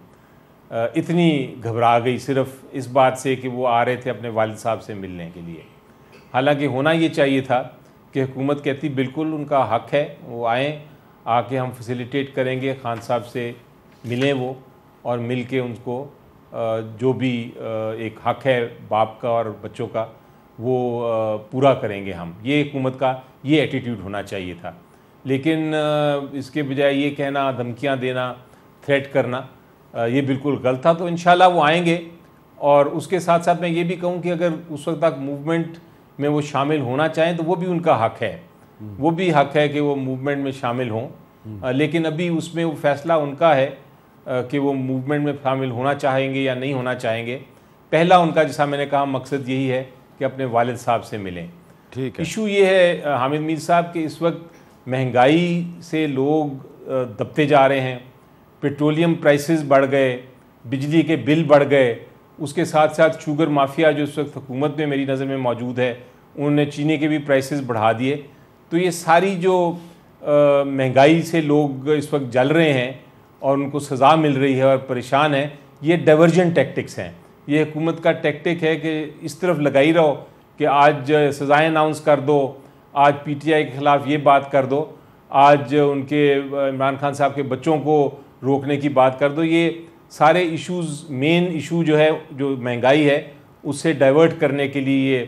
इतनी घबरा गई सिर्फ इस बात से कि वो आ रहे थे अपने वालिद साहब से मिलने के लिए। हालांकि होना ये चाहिए था कि हुकूमत कहती बिल्कुल उनका हक है, वो आएँ, आके हम फैसिलिटेट करेंगे, खान साहब से मिलें वो, और मिल के उनको जो भी एक हक है बाप का और बच्चों का, वो पूरा करेंगे हम। ये हुकूमत का ये एटीट्यूड होना चाहिए था। लेकिन इसके बजाय ये कहना, धमकियां देना, थ्रेट करना, ये बिल्कुल गलत था। तो इंशाल्लाह वो आएंगे। और उसके साथ साथ मैं ये भी कहूँ कि अगर उस वक्त तक मूवमेंट में वो शामिल होना चाहें तो वो भी उनका हक है, वो भी हक है कि वो मूवमेंट में शामिल हों। लेकिन अभी उसमें वो फ़ैसला उनका है कि वो मूवमेंट में शामिल होना चाहेंगे या नहीं होना चाहेंगे। पहला उनका, जैसा मैंने कहा, मकसद यही है कि अपने वालिद साहब से मिलें। ठीक है। इशू ये है हामिद मीर साहब कि इस वक्त महंगाई से लोग दबते जा रहे हैं, पेट्रोलियम प्राइसेस बढ़ गए, बिजली के बिल बढ़ गए, उसके साथ साथ शुगर माफिया जो इस वक्त हुकूमत में मेरी नज़र में मौजूद है, उन्होंने चीनी के भी प्राइसेस बढ़ा दिए। तो ये सारी जो महंगाई से लोग इस वक्त जल रहे हैं और उनको सज़ा मिल रही है और परेशान हैं, ये डाइवर्जन टैक्टिक्स हैं। ये हुकूमत का टैक्टिक है कि इस तरफ लगाई रहो कि आज सज़ाएँ अनाउंस कर दो, आज PTI के ख़िलाफ़ ये बात कर दो, आज उनके इमरान खान साहब के बच्चों को रोकने की बात कर दो। ये सारे इश्यूज़, मेन इशू जो है, जो महंगाई है, उससे डाइवर्ट करने के लिए ये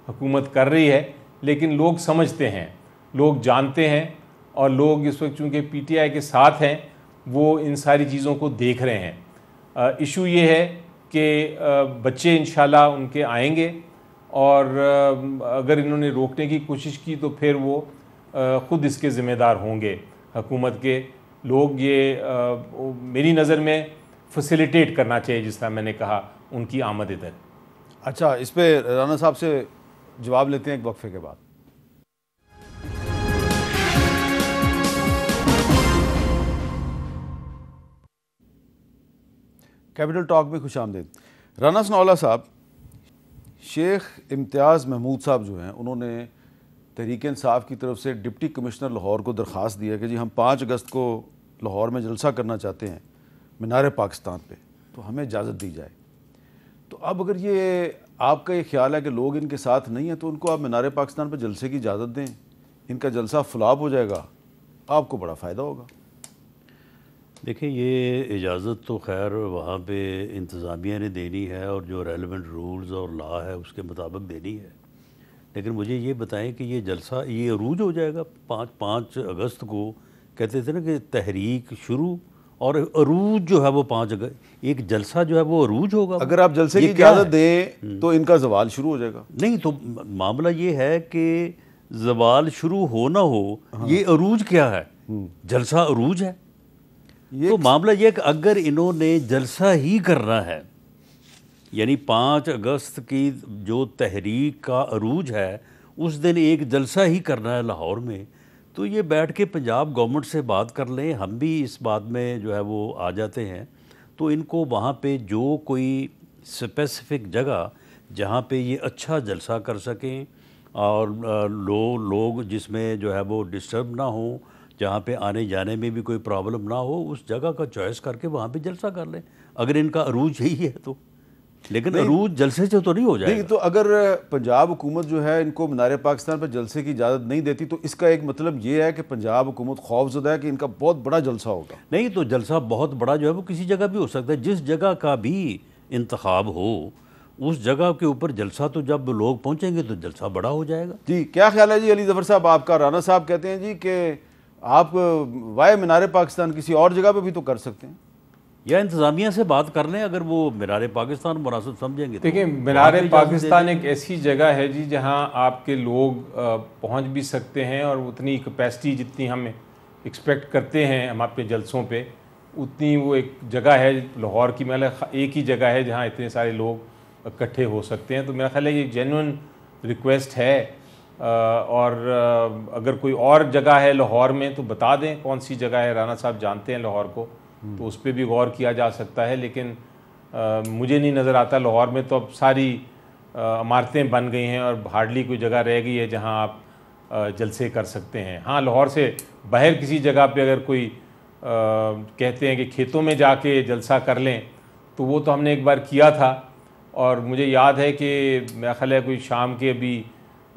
हुकूमत कर रही है। लेकिन लोग समझते हैं, लोग जानते हैं, और लोग इस वक्त चूँकि PTI के साथ हैं, वो इन सारी चीज़ों को देख रहे हैं। इशू ये है कि बच्चे इंशाल्लाह उनके आएंगे, और अगर इन्होंने रोकने की कोशिश की तो फिर वो ख़ुद इसके ज़िम्मेदार होंगे। हुकूमत के लोग ये मेरी नज़र में फैसिलिटेट करना चाहिए, जिस तरह मैंने कहा, उनकी आमद इधर। अच्छा, इस पे राना साहब से जवाब लेते हैं एक वक्फे के बाद। कैपिटल टॉक में खुशामदीद। राना सनाउल्लाह साहब, शेख इम्तियाज़ महमूद साहब जो हैं, उन्होंने तहरीक इंसाफ की तरफ से डिप्टी कमिश्नर लाहौर को दरख्वास्त दी है कि जी हम 5 अगस्त को लाहौर में जलसा करना चाहते हैं मीनार पाकिस्तान पे, तो हमें इजाज़त दी जाए। तो अब अगर ये आपका ये ख्याल है कि लोग इनके साथ नहीं हैं, तो उनको आप मीनार पाकिस्तान पर जलसे की इजाज़त दें, इनका जलसा फ्लॉप हो जाएगा, आपको बड़ा फ़ायदा होगा। देखिए, ये इजाज़त तो खैर वहाँ पे इंतज़ामिया ने देनी है और जो रेलेवेंट रूल्स और लॉ है उसके मुताबिक देनी है। लेकिन मुझे ये बताएं कि ये जलसा, ये अरूज हो जाएगा 5 अगस्त को। कहते थे ना कि तहरीक शुरू और अरूज जो है वो 5 अगस्त, एक जलसा जो है वो अरूज होगा। अगर आप जलसे की इजाज़त दें तो इनका जवाल शुरू हो जाएगा। नहीं, तो मामला ये है कि जवाल शुरू हो ना हो, ये अरूज क्या है? जलसा अरूज है। तो मामला ये है कि अगर इन्होंने जलसा ही करना है, यानी 5 अगस्त की जो तहरीक का अरूज है उस दिन एक जलसा ही करना है लाहौर में, तो ये बैठ के पंजाब गवर्नमेंट से बात कर लें। हम भी इस बात में जो है वो आ जाते हैं। तो इनको वहाँ पे जो कोई स्पेसिफिक जगह जहाँ पे ये अच्छा जलसा कर सकें और लोग जिसमें जो है वो डिस्टर्ब ना हो, जहाँ पे आने जाने में भी कोई प्रॉब्लम ना हो, उस जगह का चॉइस करके वहाँ पे जलसा कर लें, अगर इनका अरूज यही है तो। लेकिन अरूज जलसे से तो नहीं हो जाएगा। नहीं, तो अगर पंजाब हुकूमत जो है इनको मीनार पाकिस्तान पर जलसे की इजाज़त नहीं देती, तो इसका एक मतलब ये है कि पंजाब हुकूमत खौफजदा है कि इनका बहुत बड़ा जलसा होगा। नहीं, तो जलसा बहुत बड़ा जो है वो किसी जगह भी हो सकता है। जिस जगह का भी इंतखाब हो उस जगह के ऊपर जलसा तो जब लोग पहुंचेंगे तो जलसा बड़ा हो जाएगा। जी, क्या ख्याल है जी अली ज़फ़र साहब आपका? राना साहब कहते हैं जी कि आप वाय मीनार पाकिस्तान किसी और जगह पे भी तो कर सकते हैं, या इंतज़ामिया से बात कर लें, अगर वो मीनार पाकिस्तान मुनासिब समझेंगे तो। देखिए, मीनार पाकिस्तान एक ऐसी जगह है जी जहां आपके लोग पहुंच भी सकते हैं और उतनी कैपेसिटी जितनी हम एक्सपेक्ट करते हैं हम आपके जलसों पे, उतनी वो एक जगह है लाहौर की, मतलब एक ही जगह है जहां इतने सारे लोग इकट्ठे हो सकते हैं। तो मेरा ख्याल है ये जेन्युइन रिक्वेस्ट है, और अगर कोई और जगह है लाहौर में तो बता दें कौन सी जगह है, राना साहब जानते हैं लाहौर को, तो उस पर भी गौर किया जा सकता है। लेकिन मुझे नहीं नज़र आता, लाहौर में तो अब सारी इमारतें बन गई हैं और हार्डली कोई जगह रह गई है जहां आप जलसे कर सकते हैं। हाँ, लाहौर से बाहर किसी जगह पे अगर कोई कहते हैं कि खेतों में जाके जलसा कर लें, तो वो तो हमने एक बार किया था, और मुझे याद है कि मेरा ख्याल है कोई शाम के अभी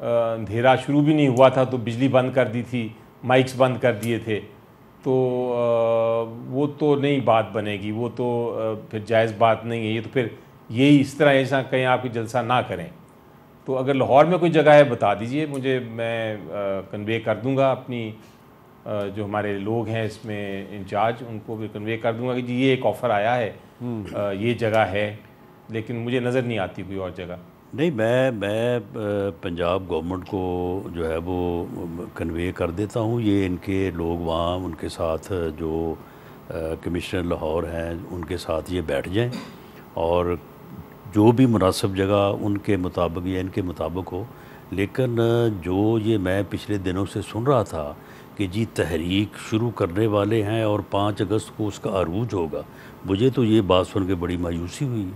अंधेरा शुरू भी नहीं हुआ था तो बिजली बंद कर दी थी, माइक्स बंद कर दिए थे, तो वो तो नहीं बात बनेगी, वो तो फिर जायज़ बात नहीं है। ये तो फिर यही इस तरह ऐसा कहीं आप जलसा ना करें। तो अगर लाहौर में कोई जगह है बता दीजिए मुझे, मैं कन्वे कर दूंगा अपनी जो हमारे लोग हैं इसमें इंचार्ज, उनको भी कन्वे कर दूंगा कि जी ये एक ऑफ़र आया है, ये जगह है, लेकिन मुझे नज़र नहीं आती कोई और जगह। नहीं, मैं पंजाब गवर्नमेंट को जो है वो कन्वे कर देता हूँ, ये इनके लोग वहाँ उनके साथ जो कमिश्नर लाहौर हैं उनके साथ ये बैठ जाएं और जो भी मुनासिब जगह उनके मुताबिक या इनके मुताबिक हो। लेकिन जो ये मैं पिछले दिनों से सुन रहा था कि जी तहरीक शुरू करने वाले हैं और 5 अगस्त को उसका अरूज होगा, मुझे तो ये बात सुन के बड़ी मायूसी हुई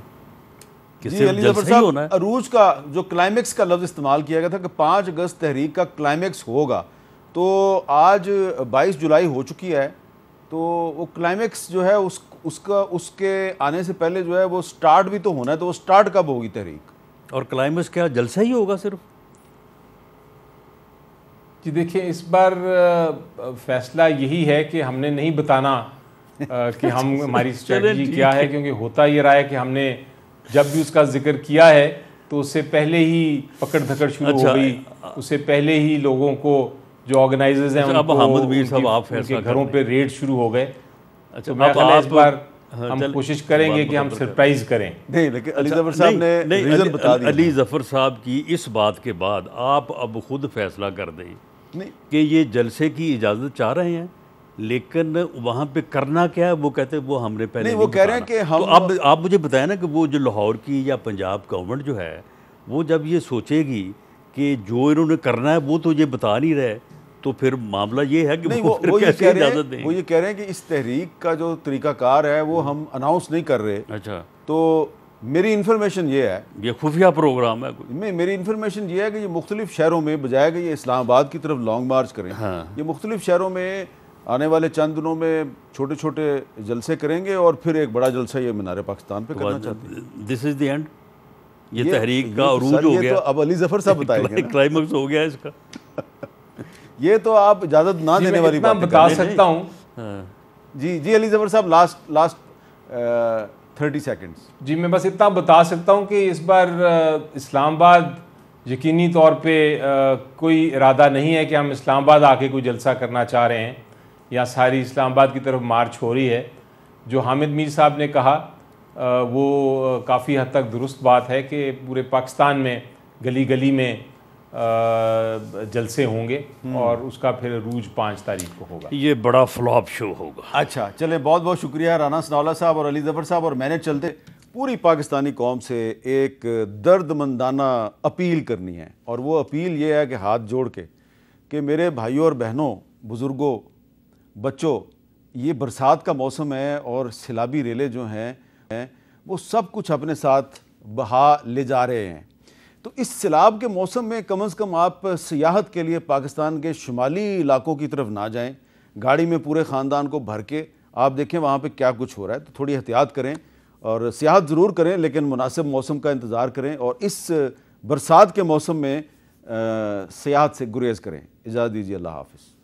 कि जी अली ज़फ़र साहब, अरूज का जो क्लाइमेक्स का लफ्ज़ इस्तेमाल किया गया था कि 5 अगस्त तहरीक का क्लाइमेक्स होगा, तो आज 22 जुलाई हो चुकी है, तो वो क्लाइमेक्स जो है उसके आने से पहले जो है वो स्टार्ट भी तो होना है, तो वो स्टार्ट कब होगी तहरीक? और क्लाइमेक्स क्या जलसा ही होगा सिर्फ? जी देखिए, इस बार फैसला यही है कि हमने नहीं बताना कि हम हमारी स्ट्रेटजी क्या है, क्योंकि होता ये रहा है कि हमने जब भी उसका जिक्र किया है तो उससे पहले ही पकड़ धकड़ शुरू हो गई, उससे पहले ही लोगों को जो ऑर्गेनाइजर्स हैं उनके घरों पे रेड शुरू हो गए। तो मैं इस बार हम कोशिश करेंगे कि हम सरप्राइज करें। नहीं, लेकिन अली ज़फ़र साहब ने रीज़न बता दिया। अली ज़फ़र साहब की इस बात के बाद आप अब खुद फैसला कर दें कि ये जलसे की इजाज़त चाह रहे हैं, लेकिन वहाँ पे करना क्या है वो कहते हैं वो हमने पहले नहीं, वो कह रहे हैं कि हम, तो अब आप मुझे बताएं ना कि वो जो लाहौर की या पंजाब गवर्नमेंट जो है वो जब ये सोचेगी कि जो इन्होंने करना है वो तो ये बता नहीं रहे, तो फिर मामला ये है कि वो कैसे इजाज़त दें? वो ये कह रहे हैं कि इस तहरीक का जो तरीक़ाकार है वो हम अनाउंस नहीं कर रहे। अच्छा, तो मेरी इन्फॉर्मेशन ये है, ये खुफिया प्रोग्राम है कोई? मेरी इन्फॉर्मेशन ये है कि ये मुख्तलिफ शहरों में, बजाय कि ये इस्लामाबाद की तरफ लॉन्ग मार्च करें, हाँ, ये मुख्तलिफ शहरों में आने वाले चंद दिनों में छोटे छोटे जलसे करेंगे और फिर एक बड़ा जलसा ये मीनार पाकिस्तान पे करना चाहते हैं। दिस इज़ द एंड, ये तहरीक का अरूज हो गया। तो अब अली ज़फ़र साहब बताएंगे, क्लाइमेक्स हो गया इसका। ये तो आप इजाज़त ना देने वाली बात बता सकता हूँ। जी अली ज़फ़र साहब, लास्ट 30 सेकंड्स। जी, मैं बस इतना बता सकता हूँ कि इस बार इस्लामाबाद यकीनी तौर पे कोई इरादा नहीं है कि हम इस्लामाबाद आके कोई जलसा करना चाह रहे हैं या सारी इस्लामाबाद की तरफ मार्च हो रही है। जो हामिद मीर साहब ने कहा वो काफ़ी हद तक दुरुस्त बात है कि पूरे पाकिस्तान में गली गली में जलसे होंगे और उसका फिर अरूज 5 तारीख को होगा। ये बड़ा फ्लॉप शो होगा। अच्छा, चले, बहुत बहुत शुक्रिया राना सनाउल्लाह साहब और अली ज़फ़र साहब। और मैंने चलते पूरी पाकिस्तानी कौम से एक दर्दमंदाना अपील करनी है, और वो अपील ये है कि हाथ जोड़ के कि मेरे भाइयों और बहनों, बुज़ुर्गों, बच्चों, ये बरसात का मौसम है और सैलाबी रेले जो हैं वो सब कुछ अपने साथ बहा ले जा रहे हैं। तो इस सैलाब के मौसम में कम से कम आप सियाहत के लिए पाकिस्तान के शुमाली इलाकों की तरफ ना जाएं। गाड़ी में पूरे ख़ानदान को भर के आप देखें वहाँ पे क्या कुछ हो रहा है, तो थोड़ी एहतियात करें और सियाहत ज़रूर करें, लेकिन मुनासिब मौसम का इंतज़ार करें और इस बरसात के मौसम में सियाहत से गुरेज़ करें। इजाज़त दीजिए, अल्लाह हाफ़िज़।